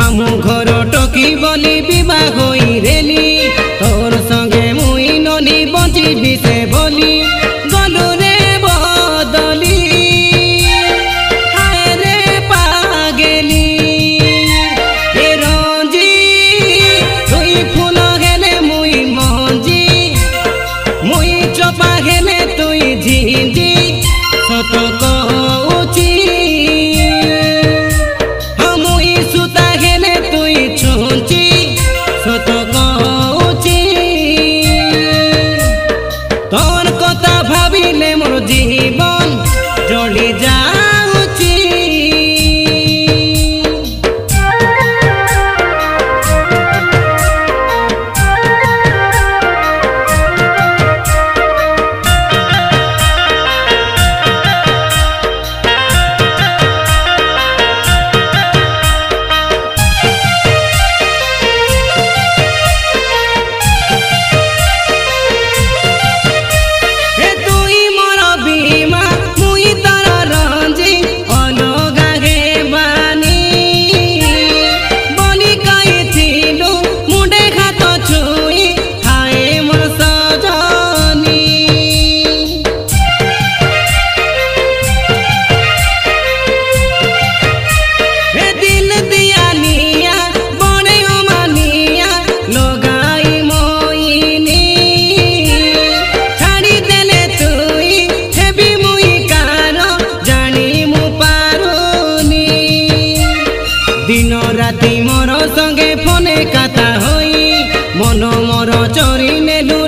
मामू घर टकी बोली विवाह होई रेली तोर संगे मुई ननी बंची से बोली गलु रे बदली हाय रे पागेली ए रंजी तुई फूल हेले मुई मंजी मुई चोपा हेले तुई झिंझी सत कहूची मुई सुता हेले तुई छुंची सत कहूची तोर कथा भाविले मोर जीवन जली जाऊची। दिन राति मोर संगे फोने कथा होई मन मोर चोरी नेलु